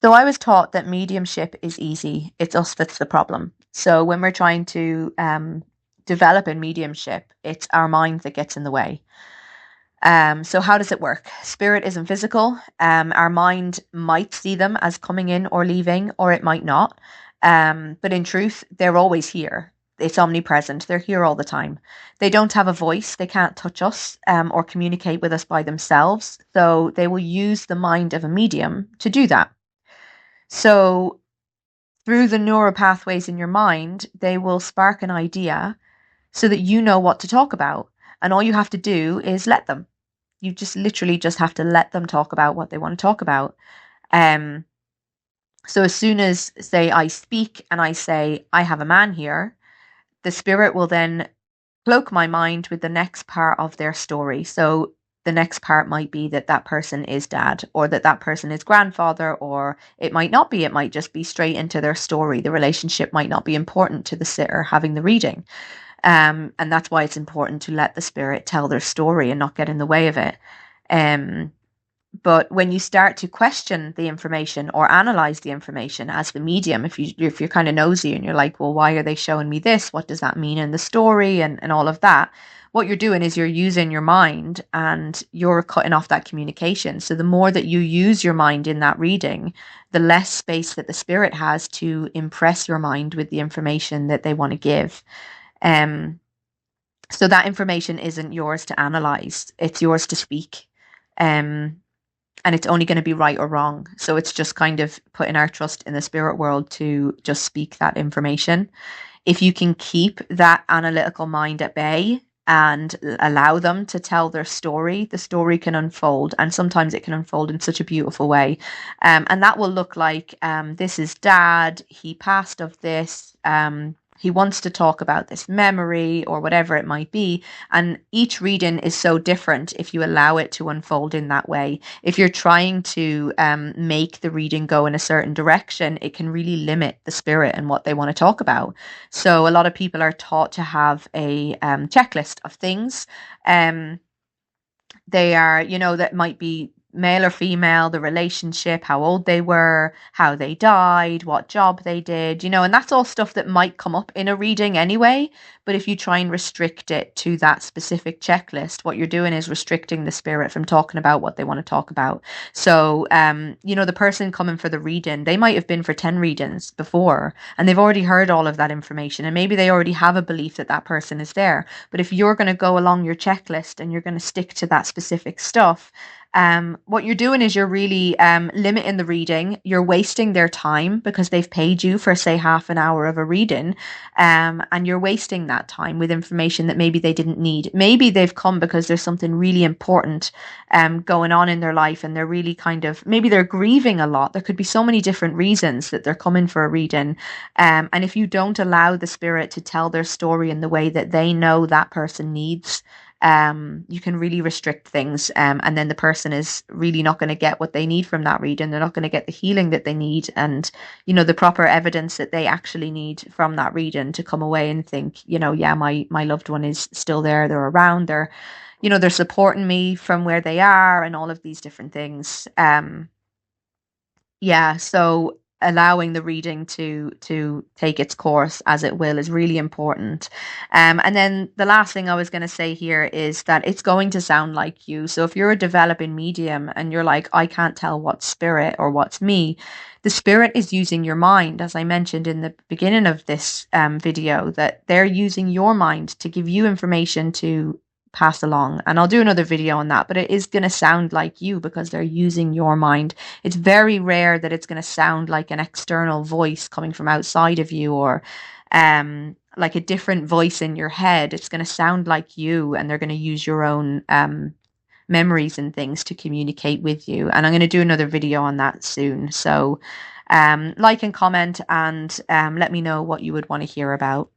So I was taught that mediumship is easy. It's us that's the problem. So when we're trying to develop in mediumship, it's our mind that gets in the way. So how does it work? Spirit isn't physical. Our mind might see them as coming in or leaving, or it might not. But in truth, they're always here. It's omnipresent. They're here all the time. They don't have a voice. They can't touch us or communicate with us by themselves. So they will use the mind of a medium to do that. So through the neural pathways in your mind, they will spark an idea so that you know what to talk about. And all you have to do is let them. You just literally just have to let them talk about what they want to talk about. Um, so as soon as, say, I speak and I say, I have a man here, the spirit will then cloak my mind with the next part of their story. So the next part might be that that person is dad, or that that person is grandfather, or it might not be. It might just be straight into their story. The relationship might not be important to the sitter having the reading. And that's why it's important to let the spirit tell their story and not get in the way of it. Um, but when you start to question the information or analyze the information as the medium, if you're kind of nosy and you're like, well, why are they showing me this? What does that mean in the story and all of that? What you're doing is you're using your mind and you're cutting off that communication. So the more that you use your mind in that reading, the less space that the spirit has to impress your mind with the information that they want to give. Um, so that information isn't yours to analyze; it's yours to speak. Um, and it's only going to be right or wrong. So it's just kind of putting our trust in the spirit world to just speak that information. If you can keep that analytical mind at bay and allow them to tell their story, the story can unfold. And sometimes it can unfold in such a beautiful way. And that will look like this is dad, he passed of this. He wants to talk about this memory or whatever it might be. And each reading is so different if you allow it to unfold in that way. If you're trying to make the reading go in a certain direction, it can really limit the spirit and what they want to talk about. So a lot of people are taught to have a checklist of things. Um, they are, that might be male or female, the relationship, how old they were, how they died, what job they did, and that's all stuff that might come up in a reading anyway. But if you try and restrict it to that specific checklist, what you're doing is restricting the spirit from talking about what they want to talk about. So, the person coming for the reading, they might have been for 10 readings before, and they've already heard all of that information, and maybe they already have a belief that that person is there. But if you're going to go along your checklist and you're going to stick to that specific stuff, what you're doing is you're really limiting the reading. You're wasting their time because they've paid you for, say, half an hour of a reading, and you're wasting that time with information that maybe they didn't need. Maybe they've come because there's something really important going on in their life, and they're really maybe they're grieving a lot. There could be so many different reasons that they're coming for a reading, and if you don't allow the spirit to tell their story in the way that they know that person needs, you can really restrict things, and then the person is really not going to get what they need from that reading. They're not going to get the healing that they need, and the proper evidence that they actually need from that reading to come away and think, yeah, my loved one is still there. They're around. They're supporting me from where they are, and all of these different things. Yeah, so allowing the reading to take its course as it will is really important. And then the last thing I was going to say here is that it's going to sound like you. So if you're a developing medium and you're like, I can't tell what's spirit or what's me, the spirit is using your mind, as I mentioned in the beginning of this video, that they're using your mind to give you information to pass along. And I'll do another video on that, but it is going to sound like you because they're using your mind. It's very rare that it's going to sound like an external voice coming from outside of you, or like a different voice in your head. It's going to sound like you, and they're going to use your own memories and things to communicate with you. And I'm going to do another video on that soon. So like and comment, and let me know what you would want to hear about.